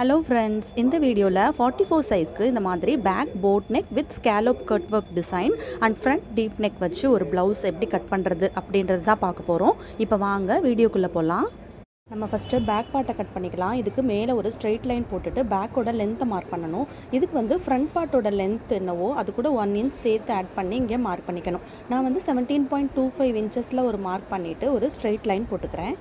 Hello friends, இந்த வீடியோவில் 44 சைஸ்க்கு இந்த மாதிரி back boat neck with scallop cut work design and front deep neck வச்சு ஒரு ப்ளவுஸ் எப்படி கட் பண்ணுறது அப்படின்றது தான் பார்க்க போகிறோம். இப்போ வாங்க வீடியோக்குள்ளே போகலாம். நம்ம ஃபஸ்ட்டு பேக் பார்ட்டை கட் பண்ணிக்கலாம். இதுக்கு மேலே ஒரு ஸ்ட்ரெயிட் லைன் போட்டுட்டு பேக்கோட லென்த்தை மார்க் பண்ணணும். இதுக்கு வந்து ஃப்ரண்ட் பார்ட்டோட லென்த் என்னவோ அது கூட 1 இன்ச் சேர்த்து ஆட் பண்ணி இங்கே மார்க் பண்ணிக்கணும். நான் வந்து 17.25 இன்ச்சஸில் ஒரு மார்க் பண்ணிவிட்டு ஒரு ஸ்ட்ரெயிட் லைன் போட்டுக்கிறேன்.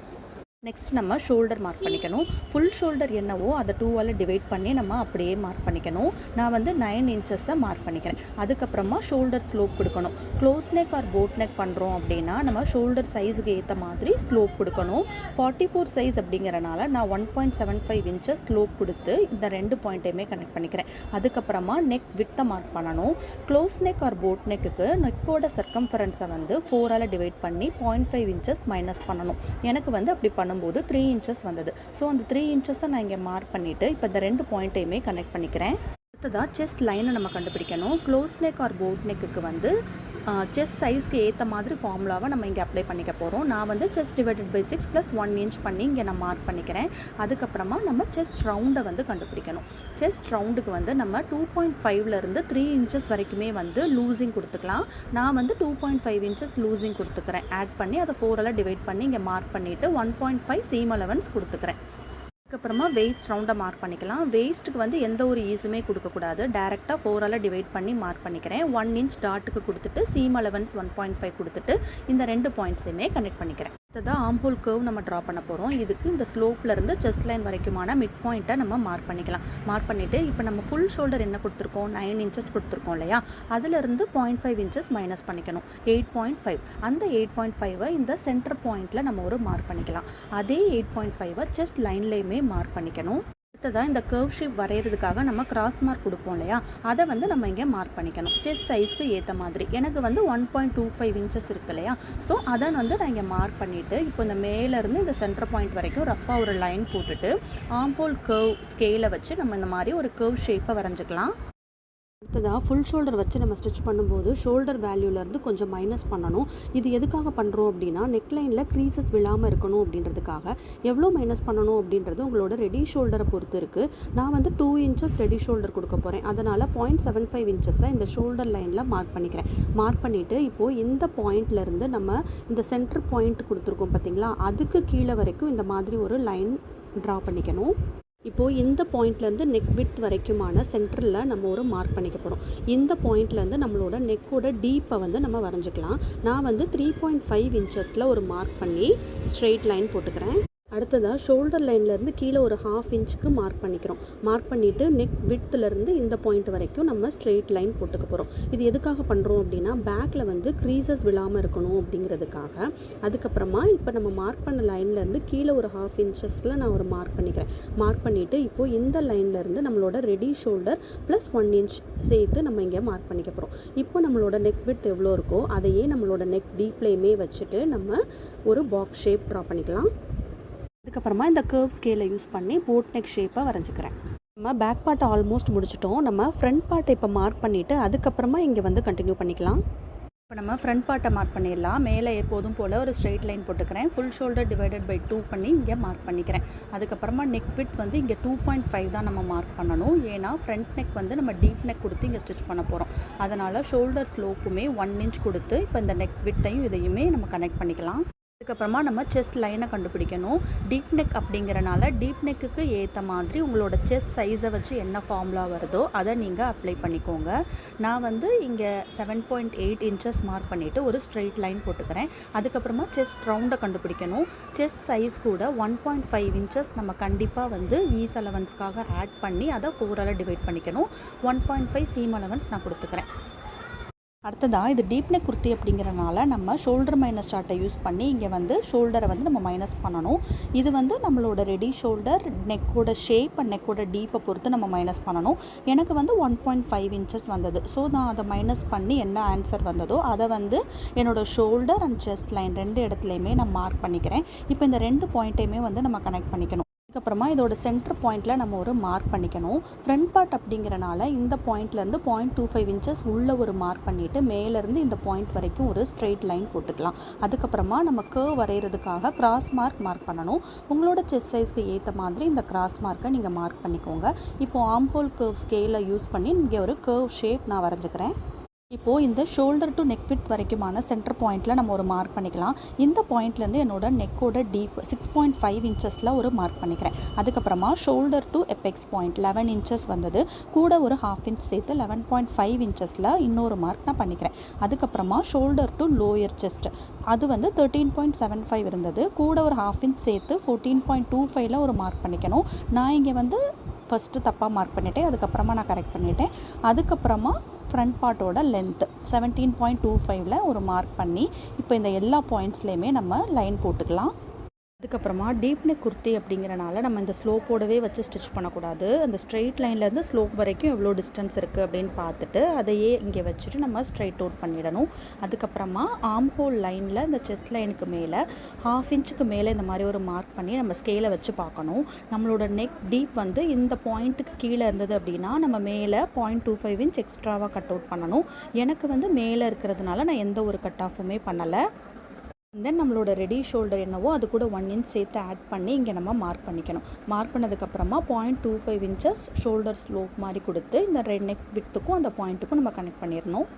நெக்ஸ்ட் நம்ம ஷோல்டர் மார்க் பண்ணிக்கணும். ஃபுல் ஷோல்டர் என்னவோ அதை 2ஆல் டிவைட் பண்ணி நம்ம அப்படியே மார்க் பண்ணிக்கணும். நான் வந்து 9 இன்ச்சஸை மார்க் பண்ணிக்கிறேன். அதுக்கப்புறமா ஷோல்டர் ஸ்லோப் கொடுக்கணும். Close neck or boat neck பண்ணுறோம் அப்படின்னா நம்ம ஷோல்டர் சைஸுக்கு ஏற்ற மாதிரி ஸ்லோப் கொடுக்கணும். 44 சைஸ் அப்படிங்கிறனால நான் 1.75 இன்ச்சஸ் ஸ்லோப் கொடுத்து இந்த 2 பாயிண்ட்டையுமே கனெக்ட் பண்ணிக்கிறேன். அதுக்கப்புறமா நெக் வித்தை மார்க் பண்ணணும். க்ளோஸ் நெக் ஆர் போட் நெக்குக்கு நெக்கோட சர்க்கம்ஃபரன்ஸை வந்து 4ஆல் டிவைட் பண்ணி 0.5 இன்ச்சஸ் மைனஸ் பண்ணணும். எனக்கு வந்து அப்படி பண்ணும்போது 3 இன்ச்சஸ் வந்தது. ஸோ அந்த 3 இன்ச்சஸை நான் இங்கே மார்க் பண்ணிவிட்டு இப்போ இந்த 2 பாயிண்ட்டையுமே கனெக்ட் பண்ணிக்கிறேன். அடுத்ததாக செஸ்ட் லைனை நம்ம கண்டுபிடிக்கணும். க்ளோஸ் நெக் ஆர் போட் நெக்குக்கு வந்து செஸ்ட் சைஸ்க்கு ஏற்ற மாதிரி ஃபார்முலாவை நம்ம இங்கே அப்ளை பண்ணிக்க போகிறோம். நான் வந்து செஸ்ட் டிவைடட் பை 6 + 1 இன்ச் பண்ணி இங்கே நான் மார்க் பண்ணிக்கிறேன். அதுக்கப்புறமா நம்ம செஸ்ட் ரவுண்டை வந்து கண்டுபிடிக்கணும். செஸ்ட் ரவுண்டுக்கு வந்து நம்ம 2.5லேருந்து 3 இன்ச்சஸ் வரைக்குமே வந்து லூசிங் கொடுத்துக்கலாம். நான் வந்து 2.5 இன்ச்சஸ் லூசிங் கொடுத்துக்கிறேன். ஆட் பண்ணி அதை 4ஆல் டிவைட் பண்ணி இங்கே மார்க் பண்ணிவிட்டு 1.5 சீம் அலவன்ஸ் கொடுத்துக்கிறேன். அதுக்கப்புறமா வெயிஸ்ட் ரவுண்டை மார்க் பண்ணிக்கலாம். வெயிஸ்ட்டுக்கு வந்து எந்த ஒரு ஈஸுமே கொடுக்கக்கூடாது. டேரெக்டாக 4ஆல் டிவைட் பண்ணி மார்க் பண்ணிக்கிறேன். 1 இன்ச் டாட்டுக்கு கொடுத்துட்டு சீம் அலவன்ஸ் 1.5 கொடுத்துட்டு இந்த 2 பாயிண்ட்ஸையுமே கனெக்ட் பண்ணிக்கிறேன். அடுத்ததாக ஆம்போல் கர்வ் நம்ம ட்ரா பண்ண போகிறோம். இதுக்கு இந்த ஸ்லோப்லேருந்து செஸ்ட் லைன் வரைக்குமான மிட் பாயிண்ட்டை நம்ம மார்க் பண்ணிக்கலாம். மார்க் பண்ணிவிட்டு இப்போ நம்ம ஃபுல் ஷோல்டர் என்ன கொடுத்துருக்கோம், 9 இன்ச்சஸ் கொடுத்துருக்கோம் இல்லையா, அதிலிருந்து 0.5 இன்ச்சஸ் மைனஸ் பண்ணிக்கணும். 8.5. அந்த 8.5ஐ இந்த சென்டர் பாயிண்ட்டில் நம்ம ஒரு மார்க் பண்ணிக்கலாம். அதே 8.5ஐ செஸ்ட் லைன்லேயுமே மார்க் பண்ணிக்கணும். அடுத்ததாக இந்த கர்வ் ஷேப் வரைகிறதுக்காக நம்ம கிராஸ் மார்க் கொடுப்போம் இல்லையா, அதை வந்து நம்ம இங்கே மார்க் பண்ணிக்கணும். செஸ்ட் சைஸ்க்கு ஏற்ற மாதிரி. எனக்கு வந்து 1.25 இன்ச்சஸ் இருக்கு இல்லையா, ஸோ அதை வந்து நான் இங்கே மார்க் பண்ணிவிட்டு இப்போ இந்த மேலேருந்து இந்த சென்டர் பாயிண்ட் வரைக்கும் ரஃபாக ஒரு லைன் போட்டுட்டு ஆம்போல் கர்வ் ஸ்கேலை வச்சு நம்ம இந்த மாதிரி ஒரு கர்வ் ஷேப்பை வரைஞ்சிக்கலாம். அடுத்ததாக ஃபுல் ஷோல்டர் வச்சு நம்ம ஸ்டிச் பண்ணும்போது ஷோல்டர் வேல்யூலேருந்து கொஞ்சம் மைனஸ் பண்ணணும். இது எதுக்காக பண்ணுறோம் அப்படின்னா நெக்லைனில் க்ரீசஸ் விழாமல் இருக்கணும் அப்படின்றதுக்காக. எவ்வளோ மைனஸ் பண்ணணும் அப்படின்றது உங்களோட ரெடி ஷோல்டரை பொறுத்து இருக்குது. நான் வந்து 2 இன்ச்சஸ் ரெடி ஷோல்டர் கொடுக்க போகிறேன். அதனால் 0.75 இன்ச்சஸை இந்த ஷோல்டர் லைனில் மார்க் பண்ணிக்கிறேன். மார்க் பண்ணிவிட்டு இப்போது இந்த பாயிண்ட்லேருந்து நம்ம இந்த சென்டர் பாயிண்ட் கொடுத்துருக்கோம் பார்த்திங்களா, அதுக்கு கீழே வரைக்கும் இந்த மாதிரி ஒரு லைன் ட்ரா பண்ணிக்கணும். இப்போது இந்த பாயிண்ட்லேருந்து நெக் விட்த் வரைக்குமான சென்டரில் நம்ம ஒரு மார்க் பண்ணிக்க போகிறோம். இந்த பாயிண்ட்லேருந்து நம்மளோட நெக்கோட டீப்பை வந்து நம்ம வரைஞ்சிக்கலாம். நான் வந்து 3.5 இன்ச்சஸில் ஒரு மார்க் பண்ணி ஸ்ட்ரெயிட் லைன் போட்டுக்கிறேன். அடுத்ததாக ஷோல்டர் லைன்லேருந்து கீழே ஒரு 1/2 இன்ச்சுக்கு மார்க் பண்ணிக்கிறோம். மார்க் பண்ணிவிட்டு நெக் விட்த்துலேருந்து இந்த பாயிண்ட் வரைக்கும் நம்ம ஸ்ட்ரெயிட் லைன் போட்டுக்க போகிறோம். இது எதுக்காக பண்ணுறோம் அப்படின்னா பேக்கில் வந்து க்ரீசஸ் விழாமல் இருக்கணும் அப்படிங்கிறதுக்காக. அதுக்கப்புறமா இப்போ நம்ம மார்க் பண்ண லைன்லேருந்து கீழே ஒரு 1/2 இன்ச்சஸில் நான் ஒரு மார்க் பண்ணிக்கிறேன். மார்க் பண்ணிவிட்டு இப்போது இந்த லைன்லேருந்து நம்மளோட ரெடி ஷோல்டர் ப்ளஸ் 1 இன்ச் சேர்த்து நம்ம இங்கே மார்க் பண்ணிக்க போகிறோம். இப்போ நம்மளோட நெக் விட்த் எவ்வளோ இருக்கோ அதையே நம்மளோட நெக் டீப்லேயுமே வச்சுட்டு நம்ம ஒரு பாக்ஸ் ஷேப் ட்ரா பண்ணிக்கலாம். அதுக்கப்புறமா இந்த கர்வ் ஸ்கேலை யூஸ் பண்ணி போட் நெக் ஷேப்பை வரைஞ்சிக்கிறேன். நம்ம பேக் பார்ட்டை ஆல்மோஸ்ட் முடிச்சிட்டோம். நம்ம ஃப்ரண்ட் பார்ட்டை இப்போ மார்க் பண்ணிவிட்டு அதுக்கப்புறமா இங்கே வந்து கண்டினியூ பண்ணிக்கலாம். இப்போ நம்ம ஃப்ரண்ட் பார்ட்டை மார்க் பண்ணிடலாம். மேலே எப்போதும் போல் ஒரு ஸ்ட்ரெயிட் லைன் போட்டுக்கிறேன். ஃபுல் ஷோல்டர் டிவைடட் பை 2 பண்ணி இங்கே மார்க் பண்ணிக்கிறேன். அதுக்கப்புறமா நெக் விட்த் வந்து இங்கே 2.5 தான் நம்ம மார்க் பண்ணணும். ஏன்னா ஃப்ரண்ட் நெக் வந்து நம்ம டீப் நெக் கொடுத்து இங்கே ஸ்டிச் பண்ண போகிறோம். அதனால் ஷோல்டர் ஸ்லோப்புமே 1 இன்ச் கொடுத்து இப்போ இந்த நெக் விட்த்தையும் இதையுமே நம்ம கனெக்ட் பண்ணிக்கலாம். அதுக்கப்புறமா நம்ம செஸ்ட் லைனை கண்டுபிடிக்கணும். டீப் நெக் அப்படிங்கிறனால டீப் நெக்குக்கு ஏற்ற மாதிரி உங்களோட செஸ்ட் சைஸை வச்சு என்ன ஃபார்முலா வருதோ அதை நீங்கள் அப்ளை பண்ணிக்கோங்க. நான் வந்து இங்கே 7.8 இன்ச்சஸ் மார்க் பண்ணிவிட்டு ஒரு ஸ்ட்ரெயிட் லைன் போட்டுக்கிறேன். அதுக்கப்புறமா செஸ்ட் ரவுண்டை கண்டுபிடிக்கணும். செஸ்ட் சைஸ் கூட 1.5 இன்ச்சஸ் நம்ம கண்டிப்பாக வந்து ஈஸ் அலவன்ஸ்க்காக ஆட் பண்ணி அதை 4ஆல் டிவைட் பண்ணிக்கணும். 1.5 சீம் அலவன்ஸ் நான் கொடுத்துக்கிறேன். அடுத்ததாக இது டீப் நெக் குர்த்தி அப்படிங்கிறனால நம்ம ஷோல்டர் மைனஸ் சார்ட்டை யூஸ் பண்ணி இங்கே வந்து ஷோல்டரை வந்து நம்ம மைனஸ் பண்ணணும். இது வந்து நம்மளோட ரெடி ஷோல்டர் நெக்கோட ஷேப் அண்ட் நெக்கோட டீப்பை பொறுத்து நம்ம மைனஸ் பண்ணணும். எனக்கு வந்து 1.5 இன்ச்சஸ் வந்தது. ஸோ நான் அதை மைனஸ் பண்ணி என்ன ஆன்சர் வந்ததோ அதை வந்து என்னோடய ஷோல்டர் அண்ட் செஸ்ட் லைன் 2 இடத்துலையுமே நான் மார்க் பண்ணிக்கிறேன். இப்போ இந்த 2 பாயிண்ட்டையுமே வந்து நம்ம கனெக்ட் பண்ணிக்கணும். அதுக்கப்புறமா இதோட சென்டர் பாயிண்டில் நம்ம ஒரு மார்க் பண்ணிக்கணும். ஃப்ரண்ட் பார்ட் அப்படிங்கிறனால இந்த பாயிண்ட்லேருந்து 0.25 இன்ச்சஸ் உள்ள ஒரு மார்க் பண்ணிவிட்டு மேலேருந்து இந்த பாயிண்ட் வரைக்கும் ஒரு ஸ்ட்ரெயிட் லைன் போட்டுக்கலாம். அதுக்கப்புறமா நம்ம கர்வ் வரைகிறதுக்காக கிராஸ் மார்க் பண்ணணும். உங்களோட செஸ்ட் சைஸ்க்கு ஏற்ற மாதிரி இந்த கிராஸ் மார்க்கை நீங்கள் மார்க் பண்ணிக்கோங்க. இப்போது ஆம்ஹோல் கர்வ் ஸ்கேலை யூஸ் பண்ணி இங்கே ஒரு கர்வ் ஷேப் நான் வரைஞ்சிக்கிறேன். இப்போது இந்த ஷோல்டர் டு நெக் வித் வரைக்குமான சென்டர் பாயிண்ட்டில் நம்ம ஒரு மார்க் பண்ணிக்கலாம். இந்த பாயிண்ட்லேருந்து என்னோட நெக்கோட டீப் 6.5 இன்ச்சஸில் ஒரு மார்க் பண்ணிக்கிறேன். அதுக்கப்புறமா shoulder to apex point 11 inches வந்தது, கூட ஒரு 1/2 இன்ச் சேர்த்து 11.5 இன்ச்சஸில் இன்னொரு மார்க் நான் பண்ணிக்கிறேன். அதுக்கப்புறமா ஷோல்டர் டு லோயர் செஸ்ட் அது வந்து 13.75 இருந்தது, கூட ஒரு 1/2 இன்ச் சேர்த்து 14.25ல் ஒரு மார்க் பண்ணிக்கணும். நான் இங்கே வந்து ஃபஸ்ட்டு தப்பாக மார்க் பண்ணிட்டேன், அதுக்கப்புறமா நான் கரெக்ட் பண்ணிட்டேன். அதுக்கப்புறமா ஃப்ரண்ட் பார்ட்டோட லென்த்து 17.25ல் ஒரு மார்க் பண்ணி இப்போ இந்த எல்லா பாயிண்ட்ஸ்லேயுமே நம்ம லைன் போட்டுக்கலாம். அதுக்கப்புறமா டீப் நெக் குர்த்தி அப்படிங்கிறனால நம்ம இந்த ஸ்லோப்போடவே வச்சு ஸ்டிச் பண்ணக்கூடாது. அந்த ஸ்ட்ரெயிட் லைன்லேருந்து ஸ்லோப் வரைக்கும் எவ்வளோ டிஸ்டன்ஸ் இருக்குது அப்படின்னு பார்த்துட்டு அதையே இங்கே வச்சுட்டு நம்ம ஸ்ட்ரைட் அவுட் பண்ணிடணும். அதுக்கப்புறமா ஆர்ம் ஹோல் லைனில் இந்த செஸ்ட் லைனுக்கு மேலே 1/2 இன்ச்சுக்கு மேலே இந்த மாதிரி ஒரு மார்க் பண்ணி நம்ம ஸ்கேலை வச்சு பார்க்கணும். நம்மளோட நெக் டீப் வந்து இந்த பாயிண்ட்டுக்கு கீழே இருந்தது அப்படின்னா நம்ம மேலே 0.25 இன்ச் எக்ஸ்ட்ராவாக கட் அவுட் பண்ணணும். எனக்கு வந்து மேலே இருக்கிறதுனால நான் எந்த ஒரு கட் ஆஃபுமே பண்ணலை. தென் நம்மளோட ரெடி ஷோல்டர் என்னவோ அது கூட 1 இன்ச் சேர்த்து ஆட் பண்ணி இங்கே நம்ம மார்க் பண்ணிக்கணும். மார்க் பண்ணதுக்கப்புறமா 0.25 இன்ச்சஸ் ஷோல்டர் ஸ்லோப் மாதிரி கொடுத்து இந்த நெக் விட்த்துக்கும் அந்த பாயிண்ட்டுக்கும் நம்ம கனெக்ட் பண்ணிடணும்.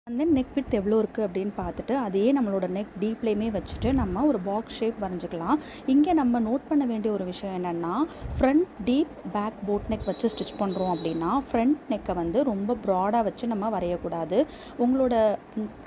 அண்ட் தென் நெக் விட்த் எவ்வளோ இருக்குது அப்படின்னு பார்த்துட்டு அதையே நம்மளோட நெக் டீப்லேயுமே வச்சுட்டு நம்ம ஒரு பாக்ஸ் ஷேப் வரைஞ்சிக்கலாம். இங்கே நம்ம நோட் பண்ண வேண்டிய ஒரு விஷயம் என்னென்னா, front deep back boat neck வச்சு ஸ்டிச் பண்ணுறோம் அப்படின்னா ஃப்ரண்ட் நெக்கை வந்து ரொம்ப ப்ராடாக வச்சு நம்ம வரையக்கூடாது. உங்களோட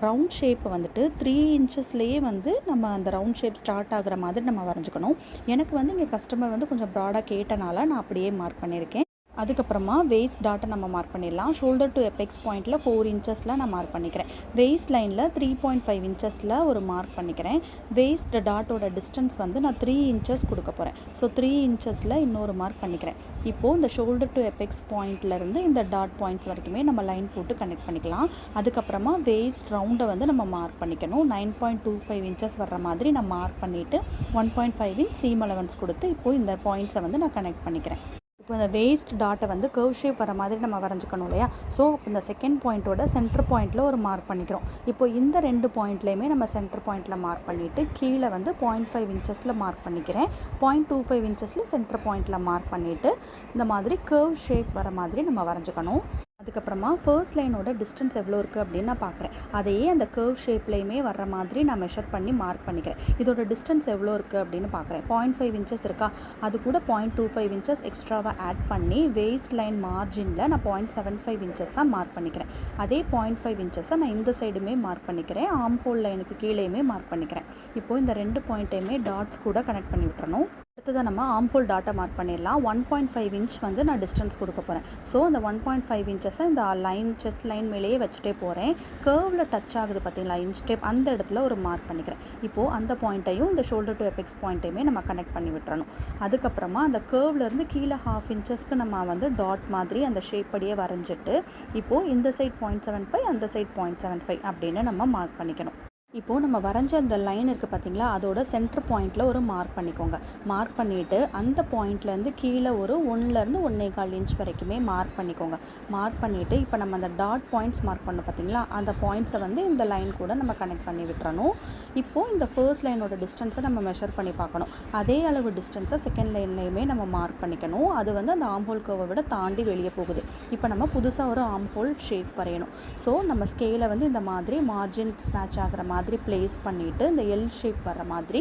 ரவுண்ட் ஷேப்பை வந்துட்டு 3 இன்ச்சஸ்லேயே வந்து நம்ம அந்த ரவுண்ட் ஷேப் ஸ்டார்ட் ஆகிற மாதிரி நம்ம வரைஞ்சிக்கணும். எனக்கு வந்து இங்கே கஸ்டமர் வந்து கொஞ்சம் ப்ராடாக கேட்டனால நான் அப்படியே மார்க் பண்ணியிருக்கேன். அதுக்கப்புறமா வெயிஸ்ட் டாட்டை நம்ம மார்க் பண்ணிடலாம். ஷோல்டர் டு எபெக்ஸ் பாயிண்ட்டில் 4 இன்ச்சஸில் நான் மார்க் பண்ணிக்கிறேன். வெயிஸ்ட் லைனில் 3.5 இன்ச்சஸில் ஒரு மார்க் பண்ணிக்கிறேன். வெயிஸ்ட் டாட்டோட டிஸ்டன்ஸ் வந்து நான் 3 இன்ச்சஸ் கொடுக்க போகிறேன். ஸோ 3 இன்ச்சஸில் இன்னொரு மார்க் பண்ணிக்கிறேன். இப்போது இந்த ஷோல்டர் டு எபெக்ஸ் பாயிண்ட்லேருந்து இந்த டாட் பாயிண்ட்ஸ் வரைக்குமே நம்ம லைன் போட்டு கனெக்ட் பண்ணிக்கலாம். அதுக்கப்புறமா வெயிஸ்ட் ரவுண்டை வந்து நம்ம மார்க் பண்ணிக்கணும். 9.25 இன்ச்சஸ் வர்ற மாதிரி நான் மார்க் பண்ணிவிட்டு 1.5 இன்ச் சீம் அலவன்ஸ் கொடுத்து இப்போது இந்த பாயிண்ட்ஸை வந்து நான் கனெக்ட் பண்ணிக்கிறேன். இப்போ இந்த வேஸ்ட் டாட்டை வந்து கர்வ் ஷேப் வர மாதிரி நம்ம வரைஞ்சிக்கணும் இல்லையா? ஸோ இந்த செகண்ட் பாயிண்ட்டோட சென்டர் பாயிண்ட்டில் ஒரு மார்க் பண்ணிக்கிறோம். இப்போ இந்த 2 பாயிண்ட்லேயுமே நம்ம சென்டர் பாயிண்ட்டில் மார்க் பண்ணிவிட்டு கீழே வந்து 0.5 இன்ச்சஸில் மார்க் பண்ணிக்கிறேன். 0.25 இன்ச்சஸில் சென்டர் பாயிண்ட்டில் மார்க் பண்ணிவிட்டு இந்த மாதிரி கர்வ் ஷேப் வர மாதிரி நம்ம வரைஞ்சிக்கணும். அதுக்கப்புறமா ஃபர்ஸ்ட் லைனோட டிஸ்டன்ஸ் எவ்வளோ இருக்குது அப்படின்னு நான் பார்க்குறேன். அதையே அந்த கர்வ் ஷேப்லேயுமே வர்ற மாதிரி நான் மெஷர் பண்ணி மார்க் பண்ணிக்கிறேன். இதோட டிஸ்டன்ஸ் எவ்வளோ இருக்குது அப்படின்னு பார்க்குறேன். 0.5 இன்ச்சஸ் இருக்கா, அது கூட 0.25 இன்ச்சஸ் எக்ஸ்ட்ராவாக ஆட் பண்ணி வேஸ்ட் லைன் மார்ஜினில் நான் 0.75 இன்ச்சஸாக மார்க் பண்ணிக்கிறேன். அதே 0.5 இன்ச்சஸை நான் இந்த சைடுமே மார்க் பண்ணிக்கிறேன். ஆர்ம் ஹோல் லைனுக்கு கீழேயுமே மார்க் பண்ணிக்கிறேன். இப்போது இந்த 2 பாயிண்ட்டையுமே டாட்ஸ் கூட கனெக்ட் பண்ணி விட்டுறணும். அடுத்ததாக நம்ம ஆர்ம் ஹோல் டாட்டை மார்க் பண்ணிடலாம். 1.5 இன்ச் வந்து நான் டிஸ்டன்ஸ் கொடுக்க போகிறேன். ஸோ அந்த 1.5 இன்ச்சஸை இந்த லைன் செஸ்ட் லைன் மேலேயே வச்சுட்டே போகிறேன். கர்வில் டச் ஆகுது பார்த்தீங்களா இன்ச் டேப், அந்த இடத்துல ஒரு மார்க் பண்ணிக்கிறேன். இப்போது அந்த பாயிண்ட்டையும் இந்த ஷோல்டர் டு எபெக்ஸ் பாயிண்ட்டையுமே நம்ம கனெக்ட் பண்ணி விட்டுறணும். அதுக்கப்புறமா அந்த கர்வ்லேருந்து கீழே 1/2 இன்ச்சஸ்க்கு நம்ம வந்து டாட் மாதிரி அந்த ஷேப் படியே வரைஞ்சிட்டு இப்போது இந்த சைட் 0.75 அந்த சைட் 0.75 அப்படின்னு நம்ம மார்க் பண்ணிக்கணும். இப்போது நம்ம வரைஞ்ச அந்த லைன் இருக்குது பார்த்தீங்களா, அதோட சென்டர் பாயிண்ட்டில் ஒரு மார்க் பண்ணிக்கோங்க. மார்க் பண்ணிவிட்டு அந்த பாயிண்ட்லேருந்து கீழே ஒரு 1லேருந்து 1.25 இன்ச் வரைக்குமே மார்க் பண்ணிக்கோங்க. மார்க் பண்ணிவிட்டு இப்போ நம்ம அந்த டாட் பாயிண்ட்ஸ் மார்க் பண்ணோம் பார்த்தீங்களா, அந்த பாயிண்ட்ஸை வந்து இந்த லைன் கூட நம்ம கனெக்ட் பண்ணி விட்டுறணும். இப்போது இந்த ஃபர்ஸ்ட் லைனோட டிஸ்டன்ஸை நம்ம மெஷர் பண்ணி பார்க்கணும். அதே அளவு டிஸ்டன்ஸை செகண்ட் லைன்லேயுமே நம்ம மார்க் பண்ணிக்கணும். அது வந்து அந்த ஆர்ம் ஹோல் கர்வை விட தாண்டி வெளியே போகுது. இப்போ நம்ம புதுசாக ஒரு ஆர்ம் ஹோல் ஷேப் வரையணும். ஸோ நம்ம ஸ்கேலை வந்து இந்த மாதிரி மார்ஜின் ஸ்மேட்ச் ஆகிற மாதிரி பிளேஸ் பண்ணிவிட்டு இந்த எல் ஷேப் வர மாதிரி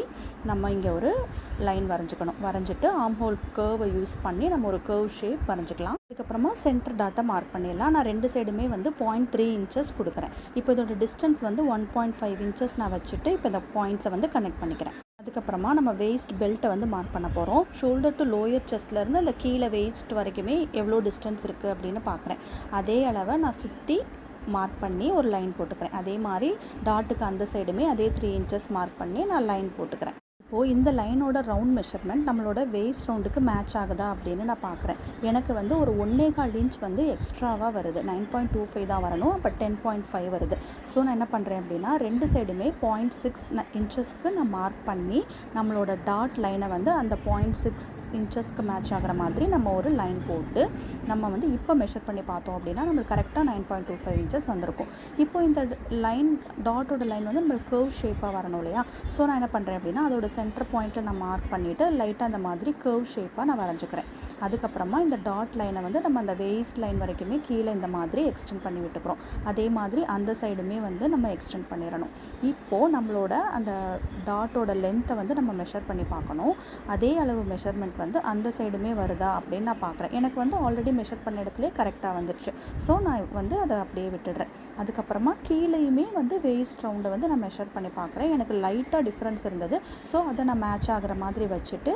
நம்ம இங்கே ஒரு லைன் வரைஞ்சிக்கணும். வரைஞ்சிட்டு ஆர்ம் ஹோல் கர்வை யூஸ் பண்ணி நம்ம ஒரு கர்வ் ஷேப் வரைஞ்சிக்கலாம். அதுக்கப்புறமா சென்டர் டாட்டை மார்க் பண்ணிடலாம். நான் 2 சைடுமே வந்து 0.3 இன்ச்சஸ் கொடுக்குறேன். இப்போ இதோட டிஸ்டன்ஸ் வந்து 1.5 இன்ச்சஸ் நான் வச்சுட்டு இப்போ இந்த பாயிண்ட்ஸை வந்து கனெக்ட் பண்ணிக்கிறேன். அதுக்கப்புறமா நம்ம வேஸ்ட் பெல்ட்டை வந்து மார்க் பண்ண போகிறோம். ஷோல்டர் டு லோயர் செஸ்ட்லேருந்து அந்த கீழே வேஸ்ட் வரைக்குமே எவ்வளோ டிஸ்டன்ஸ் இருக்குது அப்படின்னு பார்க்குறேன். அதே அளவை நான் சுற்றி மார்க் பண்ணி ஒரு லைன் போட்டுக்கிறேன். அதே மாதிரி டாட்டுக்கு அந்த சைடுமே அதே 3 இன்ச்சஸ் மார்க் பண்ணி நான் லைன் போட்டுக்கிறேன். இப்போது இந்த லைனோட ரவுண்ட் மெஷர்மெண்ட் நம்மளோட வேஸ்ட் ரவுண்டுக்கு மேட்ச் ஆகுதா அப்படின்னு நான் பார்க்குறேன். எனக்கு வந்து ஒரு 1.25 இன்ச் வந்து எக்ஸ்ட்ராவாக வருது. 9.25 தான் வரணும், அப்போ 10.5 வருது. ஸோ நான் என்ன பண்ணுறேன் அப்படின்னா, ரெண்டு சைடுமே 0.6 இன்ச்சஸ்க்கு நான் மார்க் பண்ணி நம்மளோட டாட் லைனை வந்து அந்த 0.6 இன்ச்சஸ்க்கு மேட்ச் ஆகிற மாதிரி நம்ம ஒரு லைன் போட்டு நம்ம வந்து இப்போ மெஷர் பண்ணி பார்த்தோம் அப்படின்னா நம்மளுக்கு கரெக்டாக 9.25 இன்ச்சஸ் வந்திருக்கும். இப்போ இந்த லைன் டாட்டோட லைன் வந்து நம்மளுக்கு கர்வ் ஷேப்பாக வரணும் இல்லையா? ஸோ நான் என்ன பண்ணுறேன் அப்படின்னா, அதோட சென்டர் பாயிண்ட்டில் நான் மார்க் பண்ணிவிட்டு லைட்டாக அந்த மாதிரி கர்வ் ஷேப்பாக நான் வரைஞ்சிக்கிறேன். அதுக்கப்புறமா இந்த டாட் லைனை வந்து நம்ம அந்த வேஸ்ட் லைன் வரைக்குமே கீழே இந்த மாதிரி எக்ஸ்டெண்ட் பண்ணி விட்டுக்கிறோம். அதே மாதிரி அந்த சைடுமே வந்து நம்ம எக்ஸ்டெண்ட் பண்ணிடணும். இப்போது நம்மளோட அந்த டாட்டோட லென்த்தை வந்து நம்ம மெஷர் பண்ணி பார்க்கணும். அதே அளவு மெஷர்மெண்ட் வந்து அந்த சைடுமே வருதா அப்படின்னு நான் பார்க்குறேன். எனக்கு வந்து ஆல்ரெடி மெஷர் பண்ண இடத்துலேயே கரெக்டாக வந்துடுச்சு. ஸோ நான் வந்து அதை அப்படியே விட்டுடுறேன். அதுக்கப்புறமா கீழேயுமே வந்து வேஸ்ட் ரவுண்டை வந்து நான் மெஷர் பண்ணி பார்க்குறேன். எனக்கு லைட்டாக டிஃப்ரென்ஸ் இருந்தது. ஸோ அதை நான் மேட்ச் ஆகிற மாதிரி வச்சுட்டு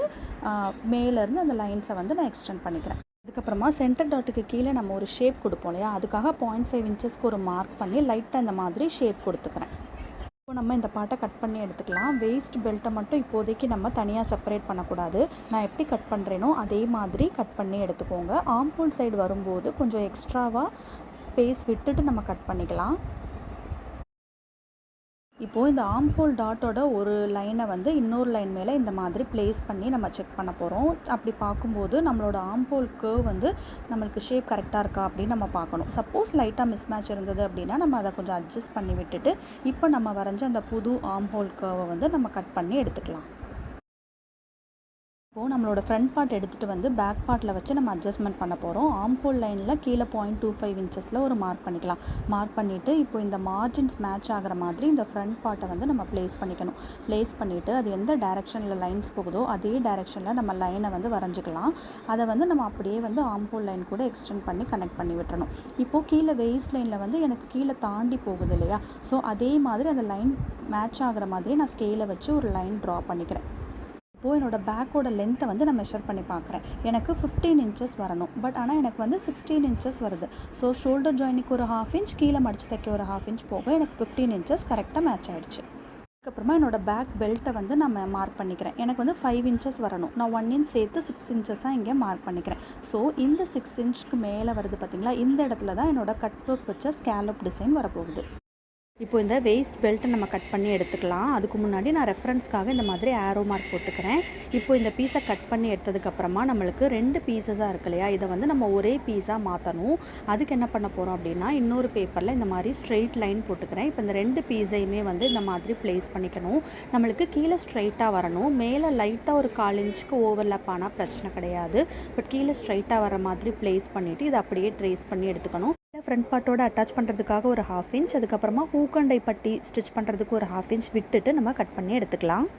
மேலேருந்து அந்த லைன்ஸை வந்து நான் எக்ஸ்டெண்ட் பண்ணிக்கிறேன். அதுக்கப்புறமா சென்டர் டாட்டுக்கு கீழே நம்ம ஒரு ஷேப் கொடுப்போம் இல்லையா? அதுக்காக 0.5 இன்ச்சஸ்க்கு ஒரு மார்க் பண்ணி லைட்டாக இந்த மாதிரி ஷேப் கொடுத்துக்கிறேன். இப்போ நம்ம இந்த பார்ட்டை கட் பண்ணி எடுத்துக்கலாம். வேஸ்ட் பெல்ட்டை மட்டும் இப்போதைக்கு நம்ம தனியாக செப்பரேட் பண்ணக்கூடாது. நான் எப்படி கட் பண்ணுறேனோ அதே மாதிரி கட் பண்ணி எடுத்துக்கோங்க. ஆர்ம்ஹோல் சைடு வரும்போது கொஞ்சம் எக்ஸ்ட்ராவாக ஸ்பேஸ் விட்டுட்டு நம்ம கட் பண்ணிக்கலாம். இப்போது இந்த ஆர்ம்ஹோல் டாட்டோட ஒரு லைனை வந்து இன்னொரு லைன் மேலே இந்த மாதிரி ப்ளேஸ் பண்ணி நம்ம செக் பண்ண போகிறோம். அப்படி பார்க்கும்போது நம்மளோட ஆர்ம்ஹோல் கர்வ் வந்து நம்மளுக்கு ஷேப் கரெக்டாக இருக்கா அப்படின்னு நம்ம பார்க்கணும். சப்போஸ் லைட்டாக மிஸ்மேட்ச் இருந்தது அப்படின்னா நம்ம அதை கொஞ்சம் அட்ஜஸ்ட் பண்ணி விட்டுட்டு இப்போ நம்ம வரைஞ்ச அந்த புது ஆர்ம்ஹோல் கர்வை வந்து நம்ம கட் பண்ணி எடுத்துக்கலாம். இப்போது நம்மளோட ஃப்ரண்ட் பார்ட் எடுத்துகிட்டு வந்து பேக் பார்ட்டில் வச்சு நம்ம அட்ஜஸ்ட்மெண்ட் பண்ண போகிறோம். ஆர்ம்ஹோல் லைனில் கீழே 0.25 இன்ச்சஸில் ஒரு மார்க் பண்ணிக்கலாம். மார்க் பண்ணிவிட்டு இப்போ இந்த மார்ஜின்ஸ் மேட்ச் ஆகிற மாதிரி இந்த ஃப்ரண்ட் பார்ட்டை வந்து நம்ம ப்ளேஸ் பண்ணிக்கணும். ப்ளேஸ் பண்ணிவிட்டு அது எந்த டைரெக்ஷனில் லைன்ஸ் போகுதோ அதே டைரெக்ஷனில் நம்ம லைனை வந்து வரைஞ்சிக்கலாம். அதை வந்து நம்ம அப்படியே வந்து ஆர்ம்ஹோல் லைன் கூட எக்ஸ்டெண்ட் பண்ணி கனெக்ட் பண்ணி விட்டுறணும். இப்போது கீழே வேஸ்ட் லைனில் வந்து எனக்கு கீழே தாண்டி போகுது இல்லையா? ஸோ அதே மாதிரி அந்த லைன் மேட்ச் ஆகிற மாதிரி நான் ஸ்கேலை வச்சு ஒரு லைன் ட்ரா பண்ணிக்கிறேன். இப்போது என்னோடய பேக்கோட லென்த்தை வந்து நான் மெஷர் பண்ணி பார்க்குறேன். எனக்கு 15 இன்ச்சஸ் வரணும். பட் ஆனால் எனக்கு வந்து 16 இன்ச்சஸ் வருது. ஸோ ஷோல்டர் ஜாயினுக்கு ஒரு 1/2 இன்ச், கீழே மடிச்சு தைக்க ஒரு 1/2 இன்ச் போக எனக்கு 15 இன்ச்சஸ் கரெக்டாக மேட்ச் ஆகிடுச்சு. அதுக்கப்புறமா என்னோடய பேக் பெல்ட்டை வந்து நம்ம மார்க் பண்ணிக்கிறேன். எனக்கு வந்து 5 இன்ச்சஸ் வரணும். நான் 1 இன்ச் சேர்த்து 6 இன்ச்சஸாக இங்கே மார்க் பண்ணிக்கிறேன். ஸோ இந்த 6 இன்ச்சுக்கு மேலே வருது பார்த்திங்களா? இந்த இடத்துல தான் என்னோடய கட் ஒர்க் வச்ச ஸ்கேலப் டிசைன் வரப்போகுது. இப்போ இந்த வேஸ்ட் பெல்ட்டை நம்ம கட் பண்ணி எடுத்துக்கலாம். அதுக்கு முன்னாடி நான் ரெஃபரன்ஸ்க்காக இந்த மாதிரி ஆரோ மார்க் போட்டுக்கிறேன். இப்போ இந்த பீஸை கட் பண்ணி எடுத்ததுக்கப்புறமா நம்மளுக்கு 2 பீஸஸாக இருக்கு இல்லையா? இதை வந்து நம்ம ஒரே பீஸாக மாற்றணும். அதுக்கு என்ன பண்ண போகிறோம் அப்படின்னா, இன்னொரு பேப்பரில் இந்த மாதிரி ஸ்ட்ரெயிட் லைன் போட்டுக்கிறேன். இப்போ இந்த 2 பீஸையுமே வந்து இந்த மாதிரி ப்ளேஸ் பண்ணிக்கணும். நம்மளுக்கு கீழே ஸ்ட்ரைட்டாக வரணும். மேலே லைட்டாக ஒரு 1/4 இன்ச்சுக்கு ஓவர்லாப் ஆனால் பிரச்சனை கிடையாது. பட் கீழே ஸ்ட்ரைட்டாக வர மாதிரி ப்ளேஸ் பண்ணிவிட்டு இதை அப்படியே ட்ரேஸ் பண்ணி எடுத்துக்கணும். ஃப்ரண்ட் பார்ட்டோட அட்டாச் பண்ணுறதுக்காக ஒரு 1/2 இன்ச், அதுக்கப்புறமா ஹூக்கண்டை பட்டி ஸ்டிச் பண்ணுறதுக்கு ஒரு 1/2 இன்ச் விட்டுட்டு நம்ம கட் பண்ணி எடுத்துக்கலாம்.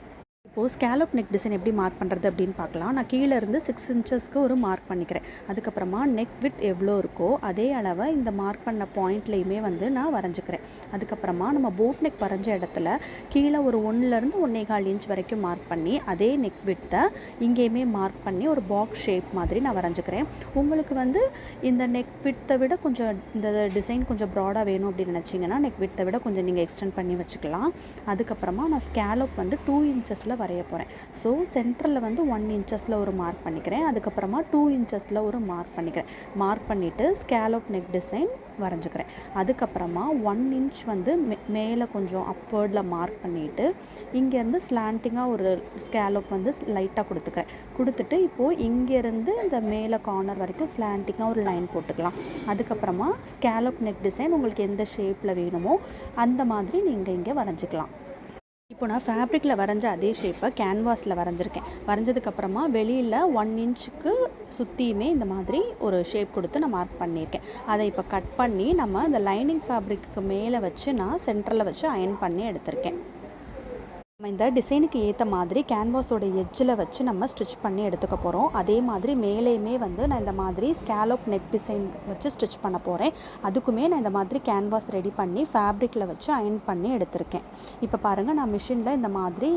இப்போது ஸ்கேலப் நெக் டிசைன் எப்படி மார்க் பண்ணுறது அப்படின்னு பார்க்கலாம். நான் கீழே இருந்து 6 இன்ச்சஸ்க்கு ஒரு மார்க் பண்ணிக்கிறேன். அதுக்கப்புறமா நெக் வித் எவ்வளோ இருக்கோ அதே அளவை இந்த மார்க் பண்ண பாயிண்ட்லேயுமே வந்து நான் வரைஞ்சிக்கிறேன். அதுக்கப்புறமா நம்ம போட் நெக் வரைஞ்ச இடத்துல கீழே ஒரு 1லேருந்து 1.25 இன்ச் வரைக்கும் மார்க் பண்ணி அதே நெக் வித்தை இங்கேயுமே மார்க் பண்ணி ஒரு பாக்ஸ் ஷேப் மாதிரி நான் வரைஞ்சிக்கிறேன். உங்களுக்கு வந்து இந்த நெக் வித்தை விட கொஞ்சம் இந்த டிசைன் கொஞ்சம் ப்ராடாக வேணும் அப்படின்னு நினச்சிங்கன்னா நெக் வித்தை விட கொஞ்சம் நீங்கள் எக்ஸ்டெண்ட் பண்ணி வச்சுக்கலாம். அதுக்கப்புறமா நான் ஸ்கேலப் வந்து 2 இன்ச்சஸில் வரைய போகிறேன். ஸோ சென்டரில் வந்து 1 இன்ச்சஸில் ஒரு மார்க் பண்ணிக்கிறேன். அதுக்கப்புறமா 2 இன்ச்சஸில் ஒரு மார்க் பண்ணிக்கிறேன். மார்க் பண்ணிவிட்டு ஸ்கேலப் நெக் டிசைன் வரைஞ்சிக்கிறேன். அதுக்கப்புறமா 1 இன்ச் வந்து மேலே கொஞ்சம் அப்வர்டில் மார்க் பண்ணிவிட்டு இங்கேருந்து ஸ்லாண்டிங்காக ஒரு ஸ்கேலப் வந்து லைட்டாக கொடுத்துட்டு இப்போது இங்கேருந்து இந்த மேலே கார்னர் வரைக்கும் ஸ்லாண்டிங்காக ஒரு லைன் போட்டுக்கலாம். அதுக்கப்புறமா ஸ்கேலப் நெக் டிசைன் உங்களுக்கு எந்த ஷேப்பில் வேணுமோ அந்த மாதிரி நீங்கள் இங்கே வரைஞ்சிக்கலாம். இப்போ நான் ஃபேப்ரிக்கில் வரைஞ்ச அதே ஷேப்பை கேன்வாஸில் வரைஞ்சிருக்கேன். வரைஞ்சதுக்கப்புறமா வெளியில் 1 இன்ச்சுக்கு சுற்றியுமே இந்த மாதிரி ஒரு ஷேப் கொடுத்து நான் மார்க் பண்ணியிருக்கேன். அதை இப்போ கட் பண்ணி நம்ம இந்த லைனிங் ஃபேப்ரிக்கு மேலே வச்சு நான் சென்டரில் வச்சு அயன் பண்ணி எடுத்திருக்கேன். நம்ம இந்த டிசைனுக்கு ஏற்ற மாதிரி கேன்வாஸோட எட்ஜில் வச்சு நம்ம ஸ்டிச் பண்ணி எடுத்துக்க போகிறோம். அதே மாதிரி மேலேயுமே வந்து நான் இந்த மாதிரி ஸ்கேலப் நெக் டிசைன் வச்சு ஸ்டிச் பண்ண போகிறேன். அதுக்குமே நான் இந்த மாதிரி கேன்வாஸ் ரெடி பண்ணி ஃபேப்ரிக்கில் வச்சு அயன் பண்ணி எடுத்திருக்கேன். இப்போ பாருங்கள், நான் மிஷினில் இந்த மாதிரி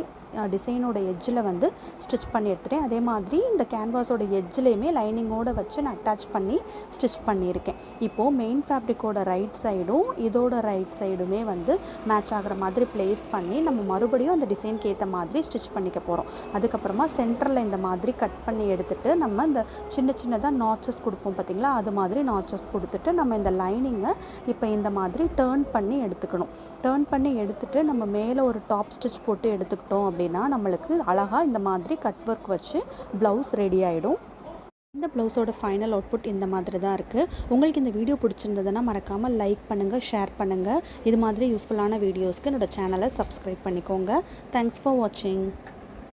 டிசைனோட எட்ஜில் வந்து ஸ்டிச் பண்ணி எடுத்துட்டேன். அதே மாதிரி இந்த கேன்வாஸோட எட்ஜ்லேயுமே லைனிங்கோடு வச்சு நான் அட்டாச் பண்ணி ஸ்டிச் பண்ணியிருக்கேன். இப்போது மெயின் ஃபேப்ரிக்கோட ரைட் சைடும் இதோட ரைட் சைடுமே வந்து மேட்ச் ஆகிற மாதிரி ப்ளேஸ் பண்ணி நம்ம மறுபடியும் அந்த டிசைனுக்கு ஏற்ற மாதிரி ஸ்டிச் பண்ணிக்க போகிறோம். அதுக்கப்புறமா சென்டரில் இந்த மாதிரி கட் பண்ணி எடுத்துகிட்டு நம்ம இந்த சின்ன சின்னதாக நாட்சஸ் கொடுப்போம் பார்த்திங்களா, அது மாதிரி நாட்சஸ் கொடுத்துட்டு நம்ம இந்த லைனிங்கை இப்போ இந்த மாதிரி டேர்ன் பண்ணி எடுத்துக்கணும். டேர்ன் பண்ணி எடுத்துகிட்டு நம்ம மேலே ஒரு டாப் ஸ்டிச் போட்டு எடுத்துக்கிட்டோம் அப்படின்னா நம்மளுக்கு அழகாக இந்த மாதிரி கட் ஒர்க் வச்சு ப்ளவுஸ் ரெடி ஆகிடும். இந்த ப்ளவுஸோட ஃபைனல் அவுட்புட் இந்த மாதிரி தான் இருக்குது. உங்களுக்கு இந்த வீடியோ பிடிச்சிருந்ததுன்னா மறக்காமல் லைக் பண்ணுங்கள், ஷேர் பண்ணுங்கள். இது மாதிரி யூஸ்ஃபுல்லான வீடியோஸ்க்கு என்னோடய சேனலை சப்ஸ்கிரைப் பண்ணிக்கோங்க. தேங்க்ஸ் ஃபார் வாட்சிங்.